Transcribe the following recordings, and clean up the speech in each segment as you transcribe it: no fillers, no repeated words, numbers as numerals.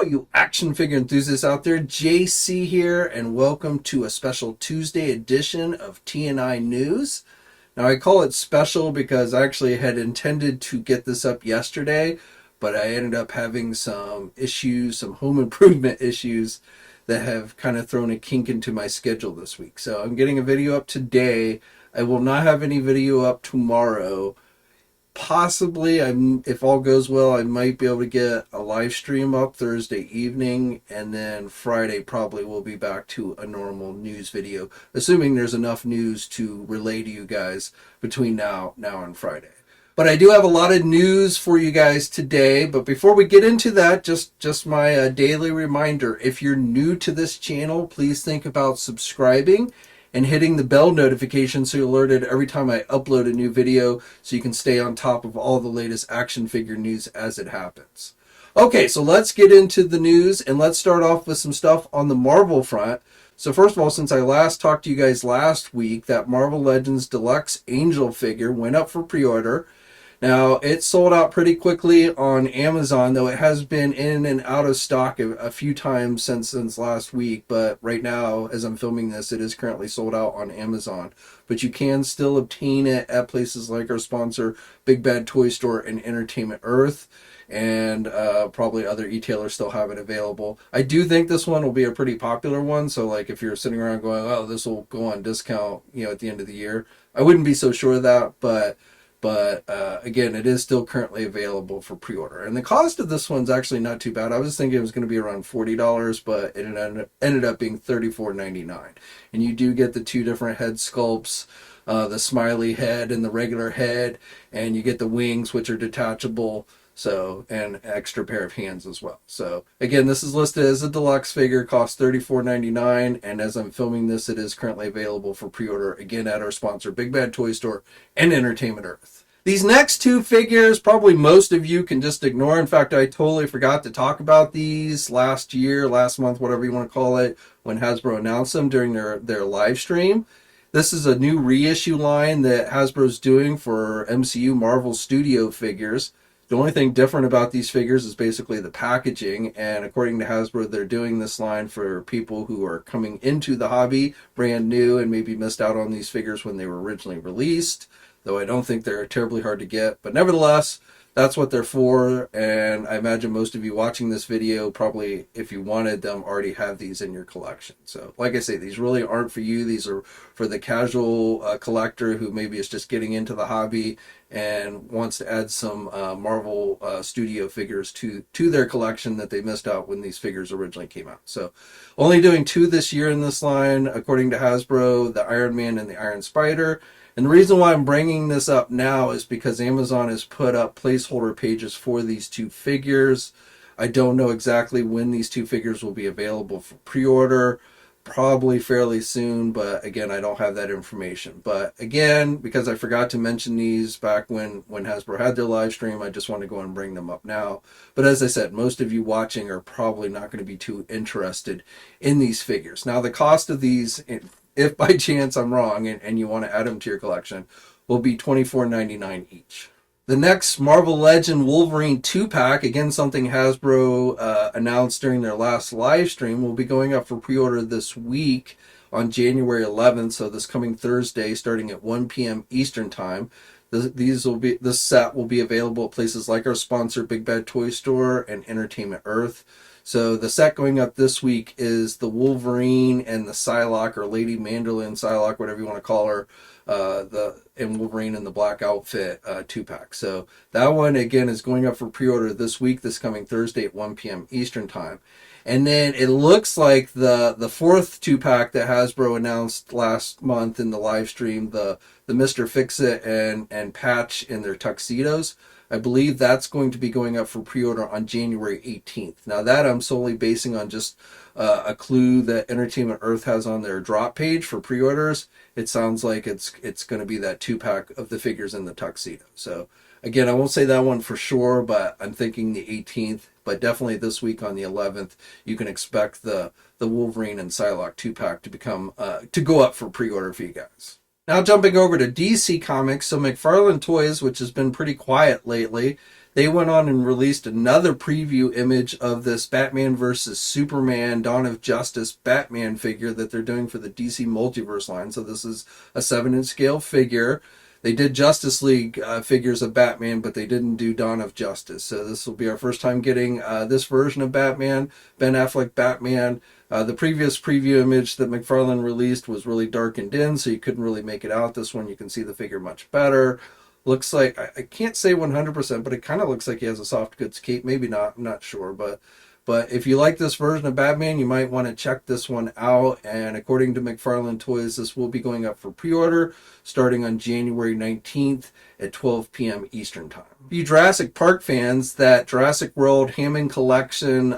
You action figure enthusiasts out there, JC here, and welcome to a special Tuesday edition of TNI News. Now, I call it special because I actually had intended to get this up yesterday, but I ended up having some issues, some home improvement issues that have kind of thrown a kink into my schedule this week. So I'm getting a video up today. I will not have any video up tomorrow. Possibly, if all goes well, I might be able to get a live stream up Thursday evening, and then Friday probably will be back to a normal news video, assuming there's enough news to relay to you guys between now and Friday. But I do have a lot of news for you guys today. But before we get into that, just my daily reminder, if you're new to this channel, please think about subscribing and hitting the bell notification so you're alerted every time I upload a new video so you can stay on top of all the latest action figure news as it happens. Okay, so let's get into the news, and let's start off with some stuff on the Marvel front. So first of all, since I last talked to you guys last week, that Marvel Legends Deluxe Angel figure went up for pre-order. Now, it sold out pretty quickly on Amazon, though it has been in and out of stock a few times since last week. But right now, as I'm filming this, it is currently sold out on Amazon. But you can still obtain it at places like our sponsor, Big Bad Toy Store and Entertainment Earth. And probably other e-tailers still have it available. I do think this one will be a pretty popular one. So like if you're sitting around going, oh, this will go on discount, at the end of the year, I wouldn't be so sure of that. But again, it is still currently available for pre-order. And the cost of this one's actually not too bad. I was thinking it was going to be around $40, but it ended up being $34.99. And you do get the two different head sculpts, the smiley head and the regular head, and you get the wings, which are detachable. So, and an extra pair of hands as well. So, again, this is listed as a deluxe figure, costs $34.99, and as I'm filming this, it is currently available for pre-order, again, at our sponsor, Big Bad Toy Store and Entertainment Earth. These next two figures, probably most of you can just ignore. In fact, I totally forgot to talk about these last month, whatever you want to call it, when Hasbro announced them during their live stream. This is a new reissue line that Hasbro's doing for MCU Marvel Studio figures. The only thing different about these figures is basically the packaging, and according to Hasbro, they're doing this line for people who are coming into the hobby brand new and maybe missed out on these figures when they were originally released, though I don't think they're terribly hard to get. But nevertheless, that's what they're for, and I imagine most of you watching this video probably, if you wanted them, already have these in your collection. So, like I say, these really aren't for you. These are for the casual collector who maybe is just getting into the hobby and wants to add some Marvel Studio figures to their collection that they missed out when these figures originally came out. So, only doing two this year in this line, according to Hasbro, the Iron Man and the Iron Spider. And the reason why I'm bringing this up now is because Amazon has put up placeholder pages for these two figures. I don't know exactly when these two figures will be available for pre-order. Probably fairly soon, but again, I don't have that information. But again, because I forgot to mention these back when Hasbro had their live stream, I just want to go and bring them up now. But as I said, most of you watching are probably not going to be too interested in these figures. Now, the cost of these, if by chance I'm wrong and you want to add them to your collection, will be $24.99 each. The next Marvel Legend Wolverine 2-pack, again something Hasbro announced during their last live stream, will be going up for pre-order this week on January 11th, so this coming Thursday starting at 1 p.m. Eastern Time. This set will be available at places like our sponsor Big Bad Toy Store and Entertainment Earth. So the set going up this week is the Wolverine and the Psylocke, or Lady Mandolin Psylocke, whatever you want to call her, and Wolverine in the black outfit 2-pack. So that one, again, is going up for pre-order this week, this coming Thursday at 1 p.m. Eastern Time. And then it looks like the fourth 2-pack that Hasbro announced last month in the live stream, the Mr. Fix-It and Patch in their tuxedos, I believe that's going to be going up for pre-order on January 18th. Now that I'm solely basing on just a clue that Entertainment Earth has on their drop page for pre-orders. It sounds like it's going to be that 2-pack of the figures in the tuxedo. So again, I won't say that one for sure, but I'm thinking the 18th. But definitely this week on the 11th, you can expect the Wolverine and Psylocke 2-pack to go up for pre-order for you guys. Now jumping over to DC Comics, so McFarlane Toys, which has been pretty quiet lately, they went on and released another preview image of this Batman versus Superman Dawn of Justice Batman figure that they're doing for the DC Multiverse line. So this is a 7-inch scale figure. They did Justice League figures of Batman, but they didn't do Dawn of Justice. So this will be our first time getting this version of Batman, Ben Affleck Batman. The previous preview image that McFarlane released was really darkened in, so you couldn't really make it out. This one, you can see the figure much better. Looks like, I can't say 100%, but it kind of looks like he has a soft goods cape. Maybe not, I'm not sure. But if you like this version of Batman, you might want to check this one out. And according to McFarlane Toys, this will be going up for pre-order starting on January 19th at 12 p.m. Eastern Time. For you Jurassic Park fans, that Jurassic World Hammond Collection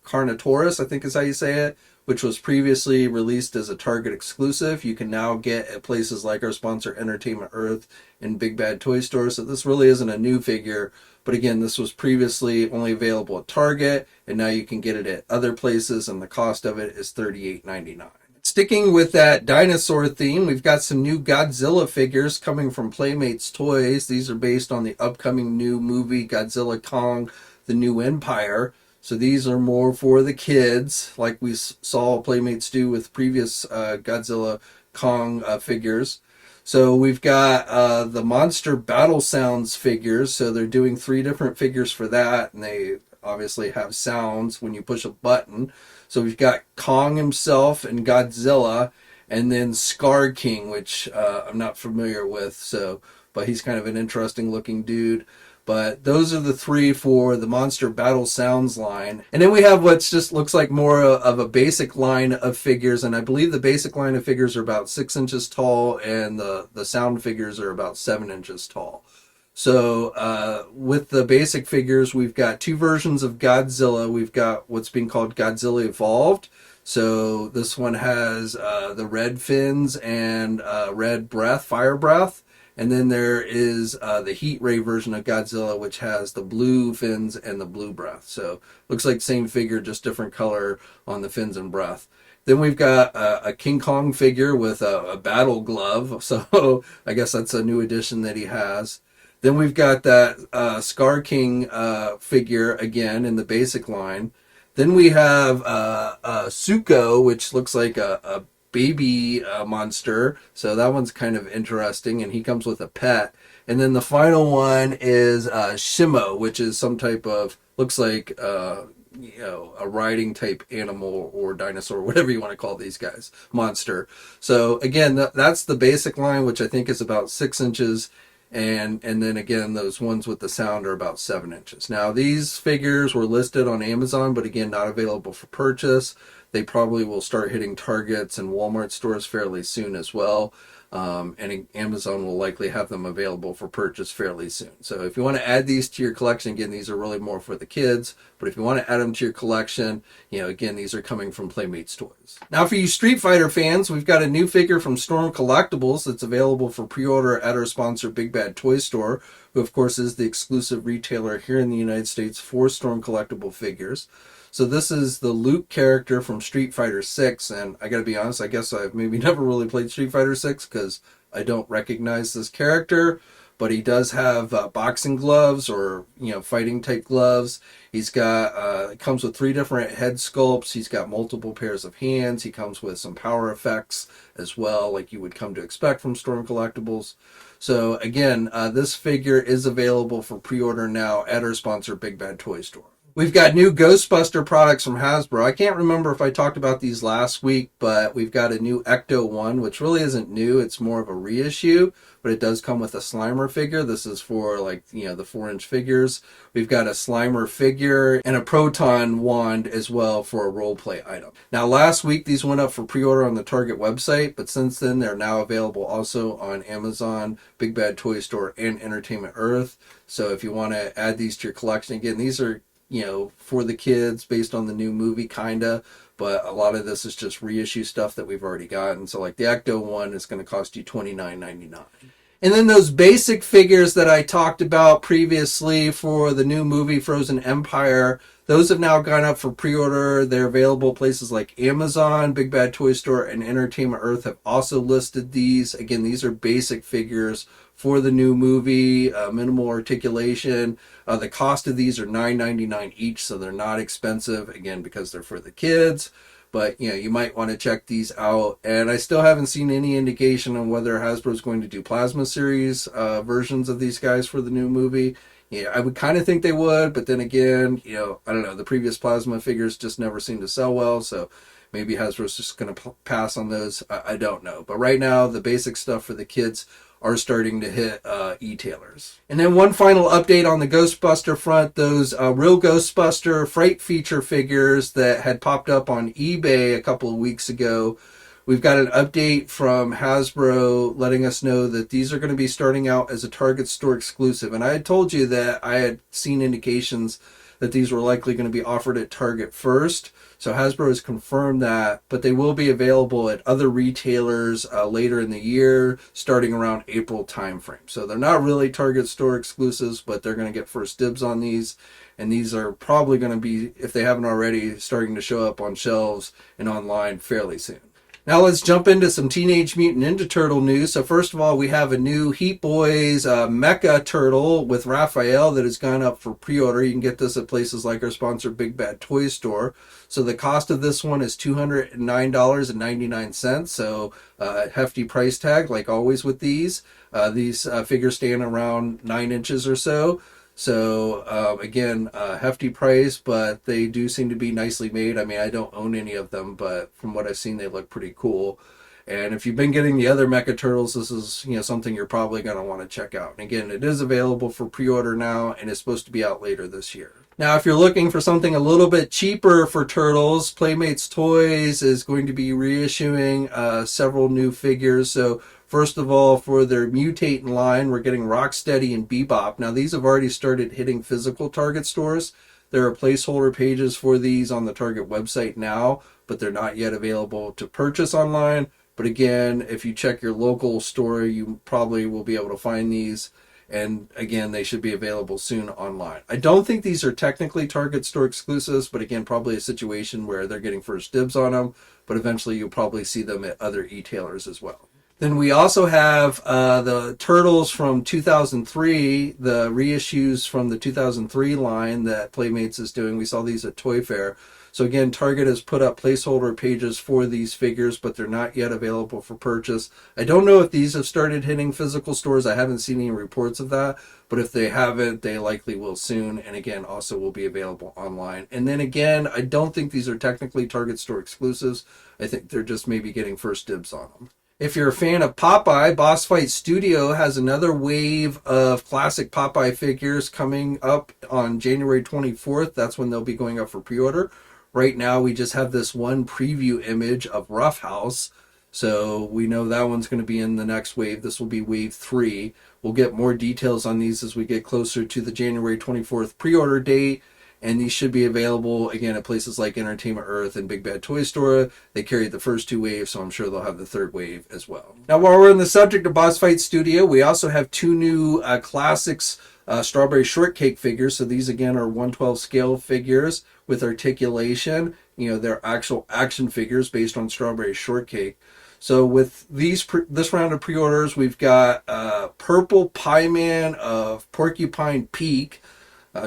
Cardotaurus, I think is how you say it, which was previously released as a Target exclusive, you can now get at places like our sponsor Entertainment Earth and Big Bad Toy Store. So this really isn't a new figure, but again, this was previously only available at Target, and now you can get it at other places, and the cost of it is $38.99. Sticking with that dinosaur theme, we've got some new Godzilla figures coming from Playmates Toys. These are based on the upcoming new movie Godzilla Kong, The New Empire. So these are more for the kids, like we saw Playmates do with previous Godzilla Kong figures. So we've got the Monster Battle Sounds figures. So they're doing 3 different figures for that, and they obviously have sounds when you push a button. So we've got Kong himself and Godzilla, and then Scar King, which I'm not familiar with, but he's kind of an interesting looking dude. But those are the 3 for the Monster Battle Sounds line. And then we have what just looks like more of a basic line of figures. And I believe the basic line of figures are about 6 inches tall, and the sound figures are about 7 inches tall. So with the basic figures, we've got 2 versions of Godzilla. We've got what's being called Godzilla Evolved. So this one has the red fins and red breath, fire breath. And then there is the heat ray version of Godzilla, which has the blue fins and the blue breath. So looks like same figure, just different color on the fins and breath. Then we've got a King Kong figure with a battle glove. So I guess that's a new addition that he has. Then we've got that Scar King figure again in the basic line. Then we have Suko, which looks like a baby monster, so that one's kind of interesting, and he comes with a pet. And then the final one is Shimo, which is some type of, looks like a riding type animal or dinosaur, whatever you want to call these guys, monster. So again, that's the basic line, which I think is about 6 inches. And then again, those ones with the sound are about 7 inches. Now, these figures were listed on Amazon, but again, not available for purchase. They probably will start hitting Targets and Walmart stores fairly soon as well. And Amazon will likely have them available for purchase fairly soon. So if you want to add these to your collection, again, these are really more for the kids. But if you want to add them to your collection, again, these are coming from Playmates Toys. Now for you Street Fighter fans, we've got a new figure from Storm Collectibles that's available for pre-order at our sponsor Big Bad Toy Store, who of course is the exclusive retailer here in the United States for Storm Collectible figures. So this is the Luke character from Street Fighter 6, and I gotta be honest, I guess I've maybe never really played Street Fighter 6 because I don't recognize this character, but he does have boxing gloves or, fighting type gloves. He's got, it comes with 3 different head sculpts. He's got multiple pairs of hands. He comes with some power effects as well, like you would come to expect from Storm Collectibles. So again, this figure is available for pre-order now at our sponsor Big Bad Toy Store. We've got new Ghostbuster products from Hasbro. I can't remember if I talked about these last week, but we've got a new Ecto one, which really isn't new. It's more of a reissue, but it does come with a Slimer figure. This is for the 4-inch figures. We've got a Slimer figure and a Proton wand as well for a role play item. Now last week these went up for pre-order on the Target website, but since then they're now available also on Amazon, Big Bad Toy Store, and Entertainment Earth. So if you want to add these to your collection, again, these are for the kids based on the new movie, kinda, but a lot of this is just reissue stuff that we've already gotten. So like the Ecto one is going to cost you $29.99. And then those basic figures that I talked about previously for the new movie Frozen Empire, Those have now gone up for pre-order. They're available places like Amazon, Big Bad Toy Store, and Entertainment Earth have also listed these. Again, these are basic figures for the new movie, minimal articulation. The cost of these are $9.99 each, so they're not expensive, again, because they're for the kids. But, you might want to check these out. And I still haven't seen any indication on whether Hasbro is going to do Plasma Series versions of these guys for the new movie. Yeah, I would kind of think they would, but then again, I don't know. The previous Plasma figures just never seem to sell well, so maybe Hasbro's just going to pass on those. I don't know. But right now, the basic stuff for the kids are starting to hit e-tailers. And then one final update on the Ghostbuster front, those real Ghostbuster Fright feature figures that had popped up on eBay a couple of weeks ago. We've got an update from Hasbro letting us know that these are going to be starting out as a Target store exclusive. And I had told you that I had seen indications that these were likely going to be offered at Target first. So Hasbro has confirmed that, but they will be available at other retailers later in the year, starting around April timeframe. So they're not really Target store exclusives, but they're going to get first dibs on these. And these are probably going to be, if they haven't already, starting to show up on shelves and online fairly soon. Now let's jump into some Teenage Mutant Ninja Turtle news. So first of all, we have a new HeatBoys Mecha Turtle with Raphael that has gone up for pre-order. You can get this at places like our sponsor, Big Bad Toy Store. So the cost of this one is $209.99. So hefty price tag, like always with these. These figures stand around 9 inches or so. So again, hefty price, but they do seem to be nicely made. I mean, I don't own any of them, but from what I've seen, they look pretty cool. And if you've been getting the other Mecha Turtles, this is something you're probably going to want to check out. And again, it is available for pre-order now, and it's supposed to be out later this year. Now, if you're looking for something a little bit cheaper for Turtles, Playmates Toys is going to be reissuing several new figures. So first of all, for their Mutatin line, we're getting Rocksteady and Bebop. Now, these have already started hitting physical Target stores. There are placeholder pages for these on the Target website now, but they're not yet available to purchase online. But again, if you check your local store, you probably will be able to find these. And again, they should be available soon online. I don't think these are technically Target store exclusives, but again, probably a situation where they're getting first dibs on them. But eventually, you'll probably see them at other e-tailers as well. Then we also have the Turtles from 2003, the reissues from the 2003 line that Playmates is doing. We saw these at Toy Fair. So again, Target has put up placeholder pages for these figures, but they're not yet available for purchase. I don't know if these have started hitting physical stores. I haven't seen any reports of that, but if they haven't, they likely will soon. And again, also will be available online. And then again, I don't think these are technically Target store exclusives. I think they're just maybe getting first dibs on them. If you're a fan of Popeye, Boss Fight Studio has another wave of classic Popeye figures coming up on January 24th. That's when they'll be going up for pre-order. Right now, we just have this one preview image of Rough House. So we know that one's going to be in the next wave. This will be wave 3. We'll get more details on these as we get closer to the January 24th pre-order date. And these should be available, again, at places like Entertainment Earth and Big Bad Toy Store. They carried the first 2 waves, so I'm sure they'll have the 3rd wave as well. Now, while we're on the subject of Boss Fight Studio, we also have 2 new classics Strawberry Shortcake figures. So these, again, are 1/12 scale figures with articulation. They're actual action figures based on Strawberry Shortcake. So with this round of pre-orders, we've got Purple Pie Man of Porcupine Peak.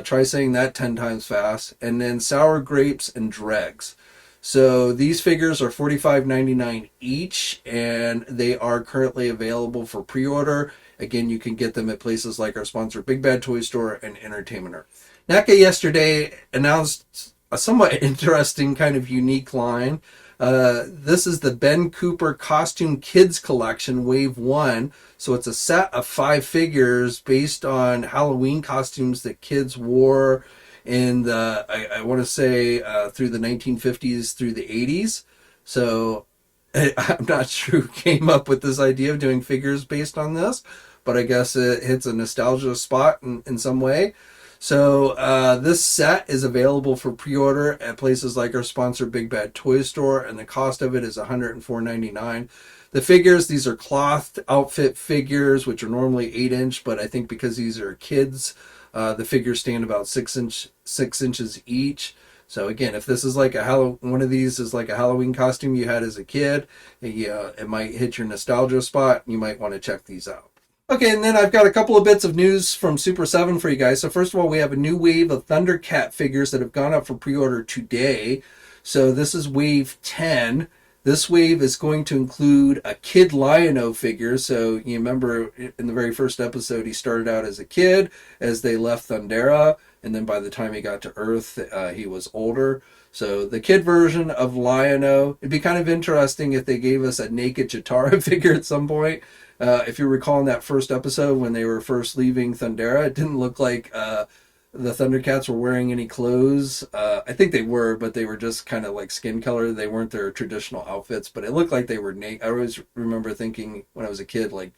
Try saying that 10 times fast. And then Sour Grapes and Dregs. So these figures are $45.99 each, and they are currently available for pre-order. Again, you can get them at places like our sponsor, Big Bad Toy Store and Entertainment Earth. NECA yesterday announced a somewhat interesting kind of unique line. This is the Ben Cooper Costume Kids Collection, Wave 1. So it's a set of 5 figures based on Halloween costumes that kids wore in the, I want to say, through the 1950s through the 80s. So I'm not sure who came up with this idea of doing figures based on this, but I guess it hits a nostalgia spot in some way. So this set is available for pre-order at places like our sponsor Big Bad Toy Store, and the cost of it is $104.99. the figures, these are cloth outfit figures, which are normally 8-inch, but I think because these are kids, the figures stand about 6 inches each. So again, if this is like one of these is like a Halloween costume you had as a kid, it might hit your nostalgia spot. You might want to check these out. Okay, and then I've got a couple of bits of news from Super 7 for you guys. So first of all, we have a new wave of ThunderCat figures that have gone up for pre-order today. So this is wave 10. This wave is going to include a Kid Lion-O figure. So you remember in the very first episode, he started out as a kid as they left Thundera. And then by the time he got to Earth, he was older. So the kid version of Lion-O, it'd be kind of interesting if they gave us a naked Chitara figure at some point. If you recall in that first episode when they were first leaving Thundera, it didn't look like the ThunderCats were wearing any clothes. I think they were, but they were just kind of like skin color. They weren't their traditional outfits, but it looked like they were naked. I always remember thinking when I was a kid, like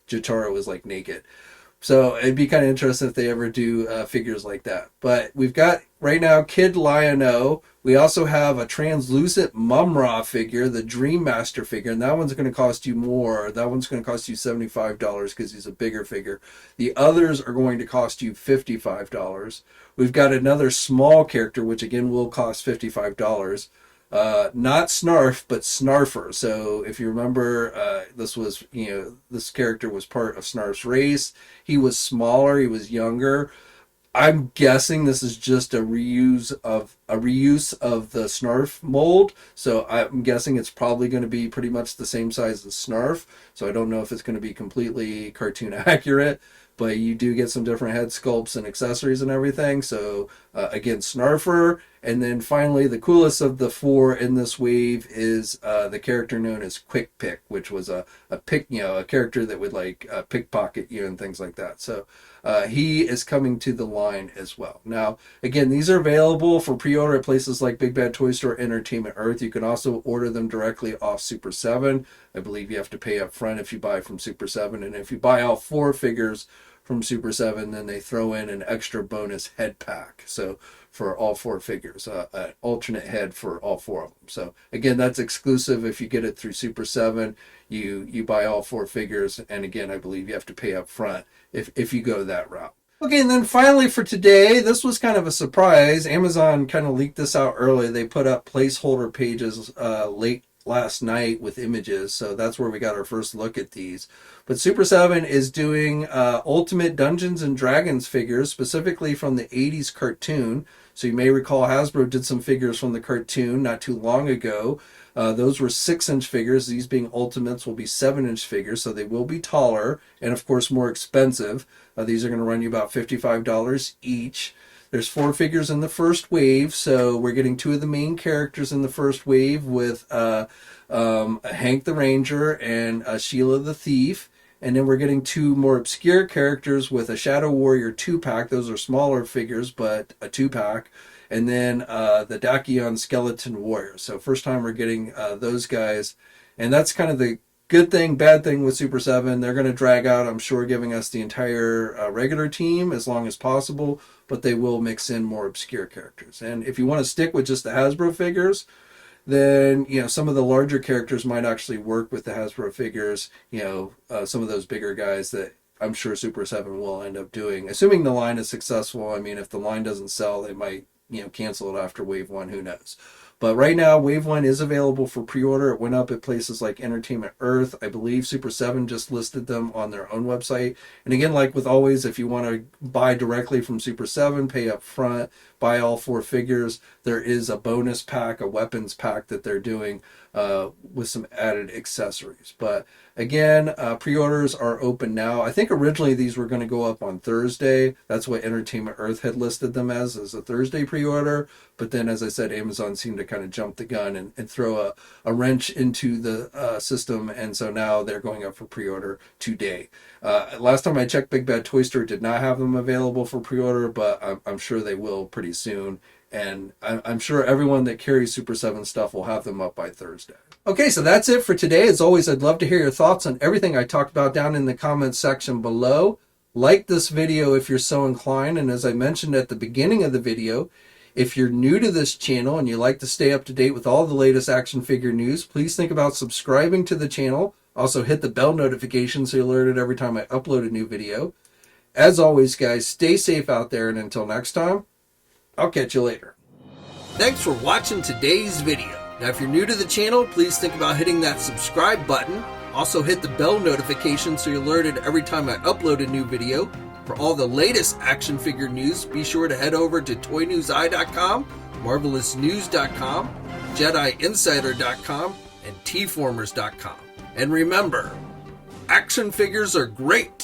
Chitara was like naked. So it'd be kind of interesting if they ever do figures like that. But we've got right now Kid Lion-O. We also have a translucent Mum-Ra figure, the Dream Master figure, and that one's going to cost you more. That one's going to cost you $75 because he's a bigger figure. The others are going to cost you $55. We've got another small character, which again will cost $55. Not Snarf, but Snarfer. So if you remember, this character was part of Snarf's race. He was smaller, he was younger. I'm guessing this is just a reuse of the Snarf mold. So I'm guessing it's probably going to be pretty much the same size as Snarf. So I don't know if it's going to be completely cartoon accurate, but you do get some different head sculpts and accessories and everything. So again, Snarfer. And then finally, the coolest of the 4 in this wave is the character known as Quick Pick, which was a character that would like pickpocket you and things like that. So he is coming to the line as well. Now, again, these are available for pre-order at places like Big Bad Toy Store, Entertainment Earth. You can also order them directly off Super 7. I believe you have to pay up front if you buy from Super 7. And if you buy all 4 figures from Super 7, then they throw in an extra bonus head pack. So for all 4 figures, an alternate head for all 4 of them. So again, that's exclusive. If you get it through Super 7, you buy all 4 figures. And again, I believe you have to pay up front if you go that route. Okay, and then finally for today, this was kind of a surprise. Amazon kind of leaked this out early. They put up placeholder pages late last night with images, so that's where we got our first look at these. But Super 7 is doing Ultimate Dungeons and Dragons figures, specifically from the 80s cartoon. So you may recall Hasbro did some figures from the cartoon not too long ago. Those were 6-inch figures. These being Ultimates will be 7-inch figures, so they will be taller and of course more expensive. These are going to run you about $55 each. There's 4 figures in the first wave, so we're getting 2 of the main characters in the first wave with Hank the Ranger and Sheila the Thief. And then we're getting 2 more obscure characters with a Shadow Warrior 2-pack. Those are smaller figures, but a 2-pack. And then the Dakion Skeleton Warrior. So first time we're getting those guys. And that's kind of the good thing, bad thing with Super 7. They're going to drag out, I'm sure, giving us the entire regular team as long as possible. But they will mix in more obscure characters. And if you want to stick with just the Hasbro figures, then some of the larger characters might actually work with the Hasbro figures. Some of those bigger guys that I'm sure Super 7 will end up doing, assuming the line is successful. I mean, if the line doesn't sell, they might cancel it after Wave 1. Who knows? But right now, Wave 1 is available for pre-order. It went up at places like Entertainment Earth. I believe Super 7 just listed them on their own website. And again, like with always, if you want to buy directly from Super 7, pay up front, buy all 4 figures, there is a bonus pack, a weapons pack that they're doing with some added accessories. But again, pre-orders are open now. I think originally these were going to go up on Thursday. That's what Entertainment Earth had listed them as a Thursday pre-order. But then, as I said, Amazon seemed to kind of jump the gun and throw a wrench into the system. And so now they're going up for pre-order today. Last time I checked, Big Bad Toy Store did not have them available for pre-order, but I'm sure they will pretty soon. And I'm sure everyone that carries Super 7 stuff will have them up by Thursday. Okay, so that's it for today. As always, I'd love to hear your thoughts on everything I talked about down in the comments section below. Like this video if you're so inclined. And as I mentioned at the beginning of the video, if you're new to this channel and you like to stay up to date with all the latest action figure news, please think about subscribing to the channel Also, hit the bell notification so you're alerted every time I upload a new video. As always, guys, stay safe out there, and until next time, I'll catch you later. Thanks for watching today's video. Now, if you're new to the channel, please think about hitting that subscribe button. Also, hit the bell notification so you're alerted every time I upload a new video. For all the latest action figure news, be sure to head over to ToyNewsEye.com, MarvelousNews.com, JediInsider.com, and TFormers.com. And remember, action figures are great,